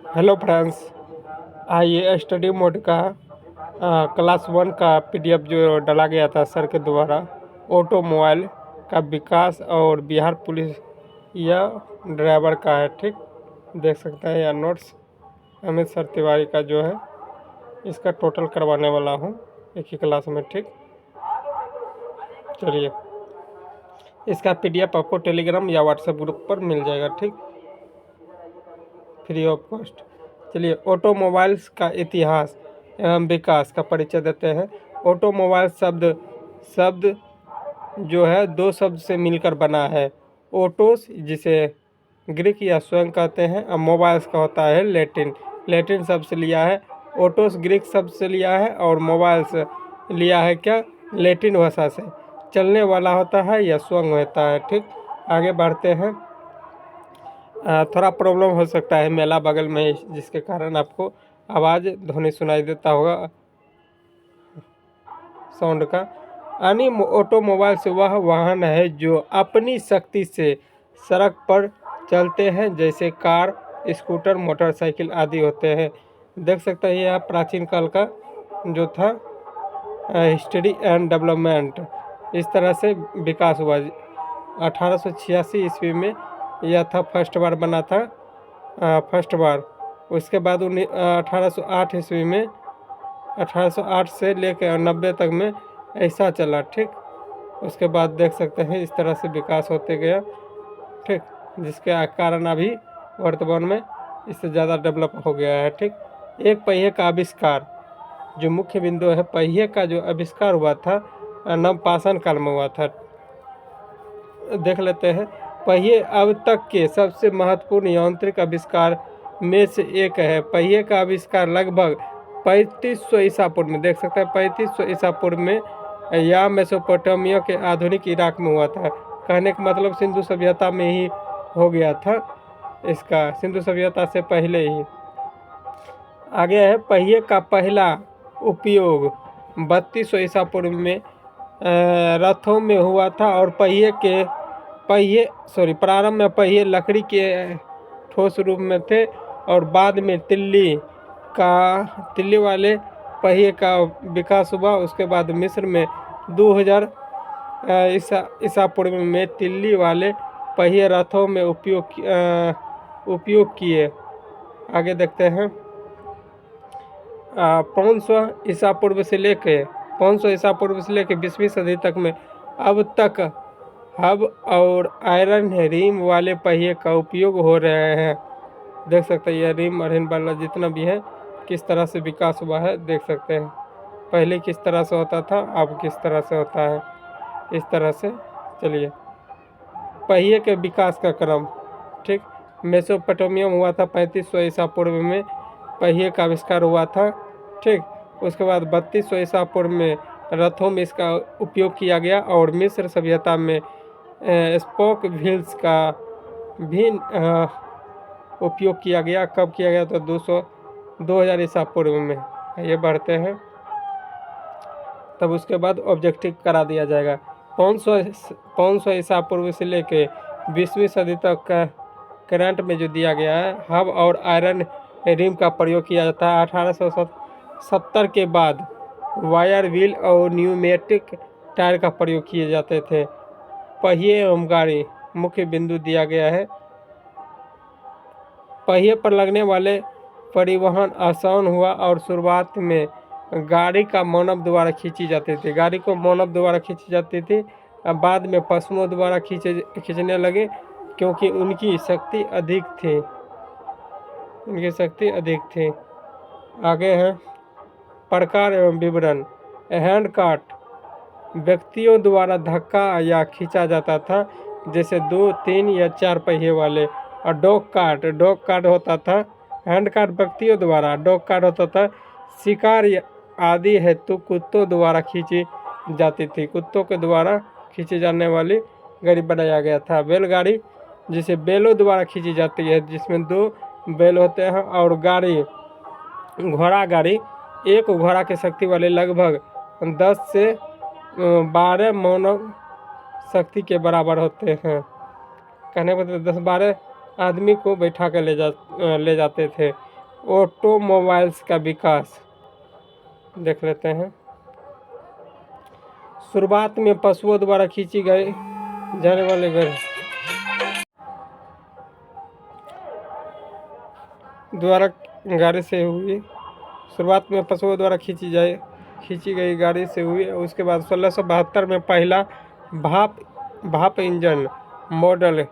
Hello friends, आइए study mode का class 1 का पीडीएफ जो डाला गया था सर के द्वारा ऑटोमोबाइल का विकास और बिहार पुलिस या ड्राइवर का है। ठीक, देख सकते हैं। या नोट्स अमित सर तिवारी का जो है इसका टोटल करवाने वाला हूँ एक ही क्लास में। ठीक, चलिए, इसका पीडीएफ आपको टेलीग्राम या व्हाट्सएप ग्रुप पर मिल जाएगा। ठीक, फ्री ऑफ कॉस्ट। चलिए, ऑटोमोबाइल्स का इतिहास एवं विकास का परिचय देते हैं। ऑटोमोबाइल शब्द शब्द जो है दो शब्द से मिलकर बना है। ऑटोस जिसे ग्रीक या स्वयं कहते हैं, और मोबाइल्स का होता है लैटिन शब्द से लिया है। ऑटोस ग्रीक शब्द से लिया है और मोबाइल्स लिया है क्या, लैटिन भाषा से। चलने वाला होता है या स्वयं होता है। ठीक, आगे बढ़ते हैं। थोड़ा प्रॉब्लम हो सकता है, मेला बगल में है, जिसके कारण आपको आवाज़ ध्वनि सुनाई देता होगा साउंड का। यानी ऑटोमोबाइल से वह वाहन है जो अपनी शक्ति से सड़क पर चलते हैं, जैसे कार, स्कूटर, मोटरसाइकिल आदि होते हैं। देख सकते हैं यह प्राचीन काल का जो था हिस्ट्री एंड डेवलपमेंट, इस तरह से विकास हुआ। 1886 ईस्वी में यह था, फर्स्ट बार बना था, फर्स्ट बार। उसके बाद 1808 ईस्वी में, 1808 से लेकर 90 तक में ऐसा चला। ठीक, उसके बाद देख सकते हैं इस तरह से विकास होते गया। ठीक, जिसके कारण अभी वर्तमान में इससे ज़्यादा डेवलप हो गया है। ठीक, एक पहिए का आविष्कार जो मुख्य बिंदु है, पहिए का जो आविष्कार हुआ था नवपाषाण काल में हुआ था। देख लेते हैं। पहिए अब तक के सबसे महत्वपूर्ण यांत्रिक आविष्कार में से एक है। पहिए का आविष्कार लगभग 3500 ईसा पूर्व में, देख सकते हैं 3500 ईसा पूर्व में, या मेसोपोटामिया के आधुनिक इराक में हुआ था। कहने का मतलब सिंधु सभ्यता में ही हो गया था, इसका सिंधु सभ्यता से पहले ही। आगे है, पहिए का पहला उपयोग 3200 ईसा पूर्व में रथों में हुआ था, और प्रारंभ में पहिए लकड़ी के ठोस रूप में थे, और बाद में तिल्ली वाले पहिए का विकास हुआ। उसके बाद मिस्र में 2000 ईसा पूर्व में तिल्ली वाले पहिए रथों में उपयोग किए। आगे देखते हैं। 500 ईसा पूर्व से लेकर 20वीं सदी तक में अब तक हब और आयरन रिम वाले पहिए का उपयोग हो रहे हैं। देख सकते हैं ये रिम और हिन वाला जितना भी है किस तरह से विकास हुआ है, देख सकते हैं। पहले किस तरह से होता था, अब किस तरह से होता है, इस तरह से। चलिए, पहिए के विकास का क्रम। ठीक, मेसोपोटामिया में हुआ था 3500 ईसा पूर्व में पहिए का आविष्कार हुआ था। ठीक, उसके बाद 3200 ईसा पूर्व में रथों में इसका उपयोग किया गया, और मिस्र सभ्यता में स्पोक व्हील्स का भी उपयोग किया गया। कब किया गया? तो 2000 ईसा पूर्व में। ये बढ़ते हैं, तब उसके बाद ऑब्जेक्टिव करा दिया जाएगा। 500 ईसा पूर्व से लेके 20वीं सदी तक का करंट में जो दिया गया है, हब और आयरन रिम का प्रयोग किया जाता है। 1870 के बाद वायर व्हील और न्यूमेटिक टायर का प्रयोग किए जाते थे। पहिए एवं गाड़ी मुख्य बिंदु दिया गया है। पहिए पर लगने वाले परिवहन आसान हुआ, और शुरुआत में गाड़ी का मानव द्वारा खींची जाती थी। गाड़ी को मानव द्वारा खींची जाती थी, बाद में पशुओं द्वारा खींचने लगे, क्योंकि उनकी शक्ति अधिक थी। आगे है प्रकार एवं विवरण। हैंड कार्ट व्यक्तियों द्वारा धक्का या खींचा जाता था, जैसे 2, 3 या 4 पहिए वाले। और डॉग कार्ट होता था। हैंड कार्ट व्यक्तियों द्वारा, डॉग कार्ट होता था शिकार आदि हेतु कुत्तों द्वारा खींची जाती थी। कुत्तों के द्वारा खींची जाने वाली गाड़ी बनाया गया था। बैलगाड़ी जिसे बैलों द्वारा खींची जाती है, जिसमें 2 बैल होते हैं। और घोड़ा गाड़ी एक घोड़ा की शक्ति वाले लगभग 10 से 12 मानव शक्ति के बराबर होते हैं। कहने का मतलब 10-12 आदमी को बैठा कर ले जाते थे। ऑटोमोबाइल्स का विकास देख लेते हैं। शुरुआत में पशुओं द्वारा खींची गई जाने वाली गाड़ी से हुई। शुरुआत में पशुओं द्वारा खींची गई गाड़ी से हुई। उसके बाद 1672 में पहला भाप इंजन मॉडल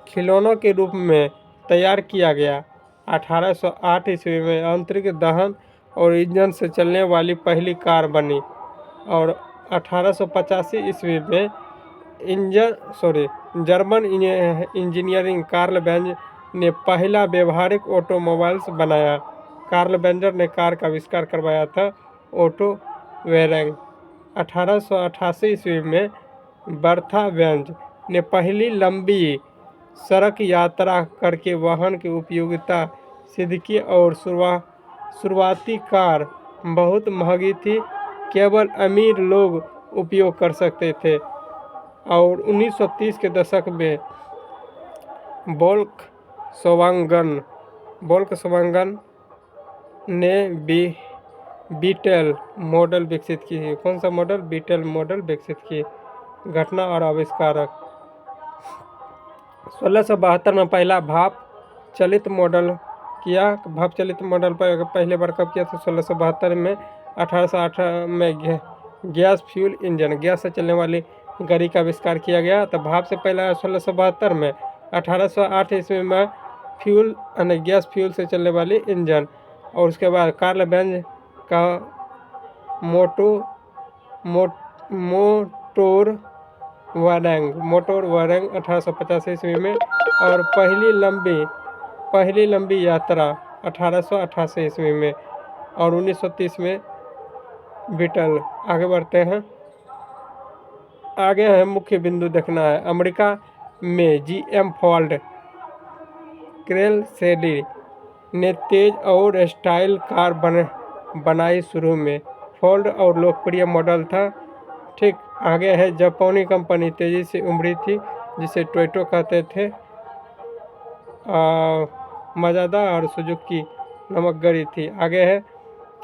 खिलौनों के रूप में तैयार किया गया। 1808 ईस्वी में आंतरिक दहन और इंजन से चलने वाली पहली कार बनी। और 1885 ईस्वी में जर्मन इंजीनियरिंग कार्ल बेंज ने पहला व्यवहारिक ऑटोमोबाइल्स बनाया। कार्ल बेंजर ने कार का आविष्कार करवाया था, ऑटो वेरेंग। 1888 ईस्वी में बर्था बेंज ने पहली लंबी सड़क यात्रा करके वाहन की उपयोगिता सिद्ध की। और शुरुआती कार बहुत महंगी थी, केवल अमीर लोग उपयोग कर सकते थे। और 1930 के दशक में वोल्क्सवागन ने बीटल मॉडल विकसित की। कौन सा मॉडल? बीटल मॉडल विकसित की। घटना और आविष्कारक 1672 में पहला भाप चलित मॉडल किया। भाप चलित मॉडल पर पहले बार कब किया था? 1672 में। 1808 में गैस फ्यूल इंजन, गैस से चलने वाली गाड़ी का आविष्कार किया गया। तो भाप से पहला 1672 में। 1808 ईस्वी में फ्यूल यानी गैस फ्यूल से चलने वाली इंजन। और उसके बाद कार्ल बेंज का मोटर वैगन 1850 ईस्वी में। और पहली लंबी यात्रा 1888 ईस्वी में। और 1930 में बीटल। आगे बढ़ते हैं। आगे है मुख्य बिंदु देखना है। अमेरिका में GM फोर्ड क्रेसेडी ने तेज और स्टाइल कार बनाई। शुरू में फोर्ड और लोकप्रिय मॉडल था। ठीक। आगे है जापानी कंपनी तेजी से उभरी थी, जिसे टोयोटा कहते थे। मजादा और सुजुकी नामक गाड़ी थी। आगे है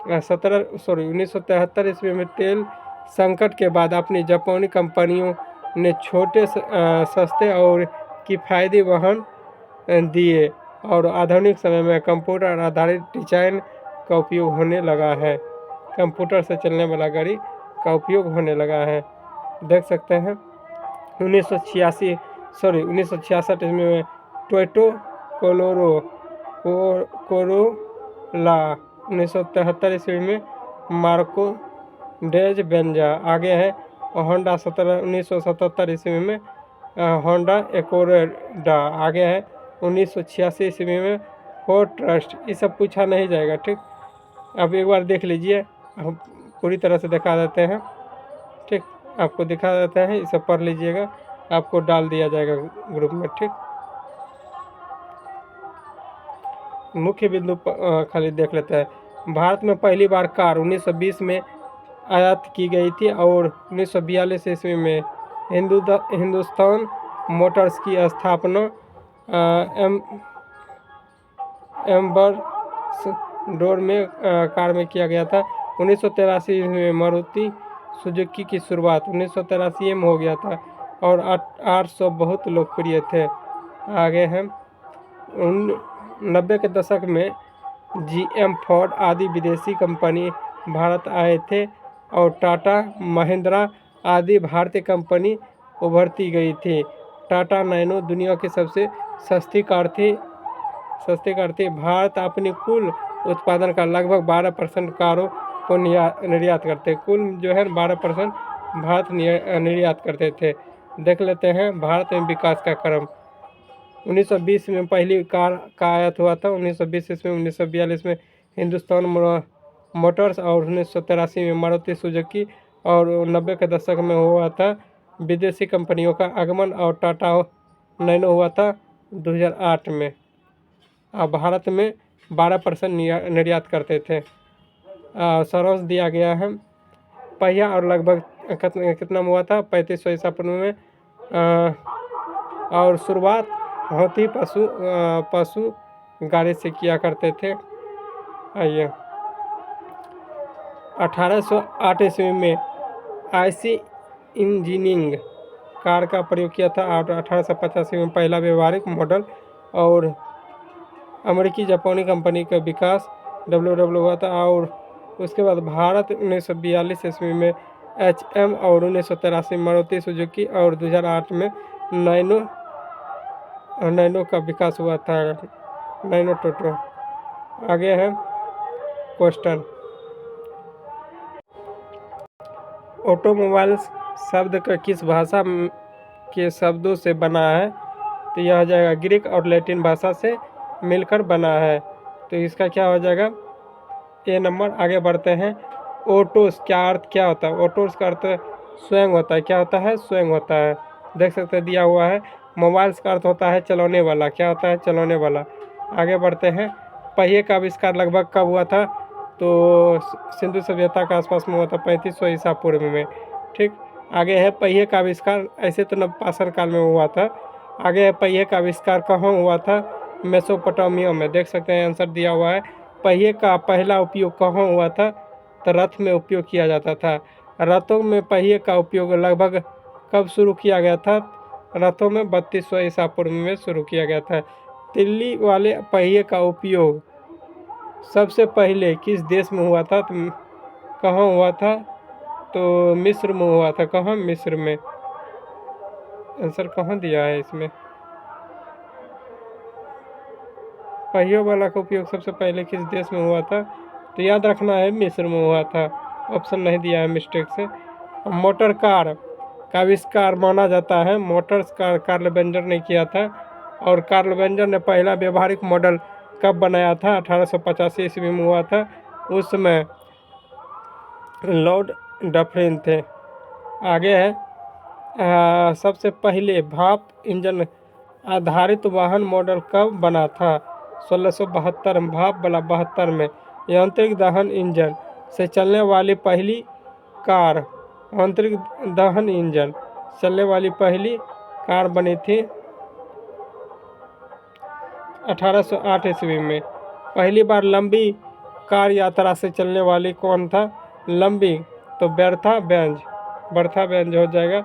1973 ईस्वी में तेल संकट के बाद अपनी जापानी कंपनियों ने छोटे सस्ते और किफ़ायती वाहन दिए। और आधुनिक समय में कंप्यूटर आधारित डिजाइन का उपयोग होने लगा है। कंप्यूटर से चलने वाला गाड़ी का उपयोग होने लगा है, देख सकते हैं। 1966 में टोयोटा कोरोला। 1973 ईस्वी में मार्को डेज बेंजा। आगे है होंडा 1977 ईस्वी में होंडा एकोर्डा। आगे है 1986 ईस्वी में फोर्ड ट्रस्ट। ये सब पूछा नहीं जाएगा, ठीक। अब एक बार देख लीजिए, हम पूरी तरह से दिखा देते हैं, ठीक। आपको दिखा देते हैं, इसे पढ़ लीजिएगा, आपको डाल दिया जाएगा ग्रुप में, ठीक। मुख्य बिंदु खाली देख लेते हैं। भारत में पहली बार कार 1920 में आयात की गई थी। और 1942 ईस्वी में हिंदुस्तान मोटर्स की स्थापना एम्बेसडर में कार में किया गया था। 1983 में मारुति सुजुकी की शुरुआत 1983 में हो गया था। और 800 बहुत लोकप्रिय थे। आगे हैं 90 के दशक में GM फोर्ड आदि विदेशी कंपनी भारत आए थे। और टाटा महिंद्रा आदि भारतीय कंपनी उभरती गई थी। टाटा नैनो दुनिया की सबसे सस्ती कार थी। भारत अपनी कुल उत्पादन का लगभग 12% कारों को निर्यात करते। कुल जो है 12% भारत निर्यात करते थे। देख लेते हैं भारत में विकास का क्रम। 1920 में पहली कार का आयात हुआ था। 1920 ईस्वी में 1942 में हिंदुस्तान मोटर्स। और 1983 में मारुति सुजुकी। और 90 के दशक में हुआ था विदेशी कंपनियों का आगमन। और टाटा नैनो हुआ था 2008 में। भारत में 12% निर्यात करते थे। सारांश दिया गया है। पहिया और लगभग कितना हुआ था? 3500 ईसा पूर्व में। और शुरुआत हाथी पशु गाड़ी से किया करते थे। आइए, 1808 ईस्वी में आईसी इंजीनियरिंग कार का प्रयोग किया था और 1885 में पहला व्यवहारिक मॉडल और अमेरिकी जापानी कंपनी का विकास डब्ल्यू हुआ था। और उसके बाद भारत 1942 ईस्वी में HM और 1983 मारुति सुजुकी और 2008 में नैनो का विकास हुआ था, नैनो टोटो। आगे है क्वेश्चन, ऑटोमोबाइल शब्द का किस भाषा के शब्दों से बना है? तो यह हो जाएगा ग्रीक और लैटिन भाषा से मिलकर बना है, तो इसका क्या हो जाएगा ए नंबर। आगे बढ़ते हैं, ऑटोस क्या अर्थ क्या होता है? ऑटोस का अर्थ स्वयं होता है। क्या होता है? स्वयं होता है। देख सकते हैं दिया हुआ है। मोबाइल्स का अर्थ होता है चलाने वाला। क्या होता है? चलाने वाला। आगे बढ़ते हैं, पहिए का आविष्कार लगभग कब हुआ था? तो सिंधु सभ्यता के आसपास में हुआ था, 3500 ईसा पूर्व में। ठीक, आगे है पहिए का आविष्कार, ऐसे तो नवपाषाण काल में हुआ था। आगे है पहिए का आविष्कार कहाँ हुआ था? मेसोपोटामिया में। देख सकते हैं आंसर दिया हुआ है। पहिए का पहला उपयोग कहाँ हुआ था? तो रथ में उपयोग किया जाता था। रथों में पहिए का उपयोग लगभग कब शुरू किया गया था? रथों में 3200 ईसा पूर्व में शुरू किया गया था। तिल्ली वाले पहिए का उपयोग सबसे पहले किस देश में हुआ था? तो कहाँ हुआ था? तो मिस्र में हुआ था। कहाँ? मिस्र में। आंसर कहाँ दिया है इसमें? पहियों वाला का उपयोग सबसे पहले किस देश में हुआ था? तो याद रखना है मिस्र में हुआ था। ऑप्शन नहीं दिया है मिस्टेक से। मोटर कार का आविष्कार माना जाता है, मोटर्स कार कार्ल बेंजर ने किया था। और कार्ल बेंजर ने पहला व्यवहारिक मॉडल कब बनाया था? 1885 ईस्वी में हुआ था। उस समय लॉर्ड डफरिन थे। आगे है, सबसे पहले भाप इंजन आधारित वाहन मॉडल कब बना था? 1672 में, भाप वाला 72 में। यांत्रिक दहन इंजन से चलने वाली पहली कार, यांत्रिक दहन इंजन चलने वाली पहली कार बनी थी 1808 ईस्वी में। पहली बार लंबी कार यात्रा से चलने वाली कौन था? लंबी, तो बर्था बेंज हो जाएगा।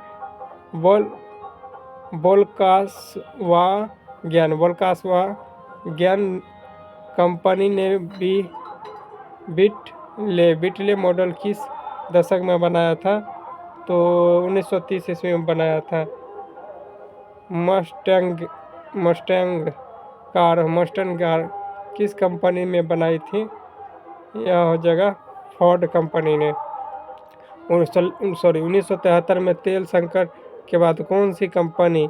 वोल्क्सवागन कंपनी ने बिटले मॉडल किस दशक में बनाया था? तो 1930 ईस्वी में बनाया था। मस्टैंग कार किस कंपनी में बनाई थी? यह हो जाएगा फोर्ड कंपनी ने। 1973 में तेल संकट के बाद कौन सी कंपनी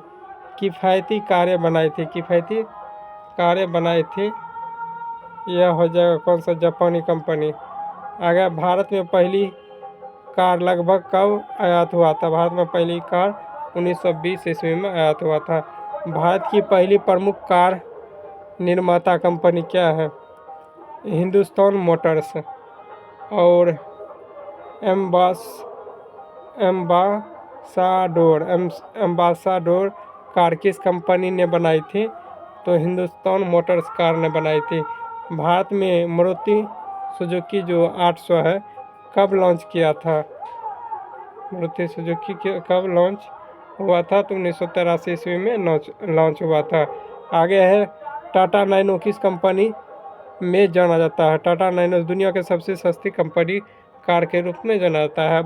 किफ़ायती कारें बनाई थी? यह हो जाएगा कौन सा? जापानी कंपनी। आगे, भारत में पहली कार लगभग कब आयात हुआ था? भारत में पहली कार 1920 ईस्वी में आयात हुआ था। भारत की पहली प्रमुख कार निर्माता कंपनी क्या है? हिंदुस्तान मोटर्स। और एम्बासाडोर कार किस कंपनी ने बनाई थी? तो हिंदुस्तान मोटर्स कार ने बनाई थी। भारत में मारुति सुजुकी जो 800 है, कब लॉन्च किया था? मारुति सुजुकी कब लॉन्च हुआ था? तो 1983 ईस्वी में लॉन्च हुआ था। आगे है, टाटा नैनो किस कंपनी में जाना जाता है? टाटा नैनो दुनिया के सबसे सस्ती कंपनी कार के रूप में जाना जाता है।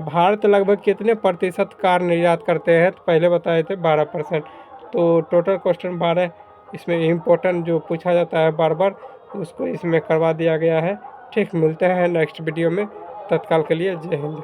भारत लगभग कितने प्रतिशत कार निर्यात करते हैं? तो पहले बताए थे 12%। तो टोटल क्वेश्चन 12 इसमें इम्पोर्टेंट जो पूछा जाता है बार बार, उसको इसमें करवा दिया गया है। ठीक, मिलते हैं नेक्स्ट वीडियो में। तत्काल के लिए जय हिंद।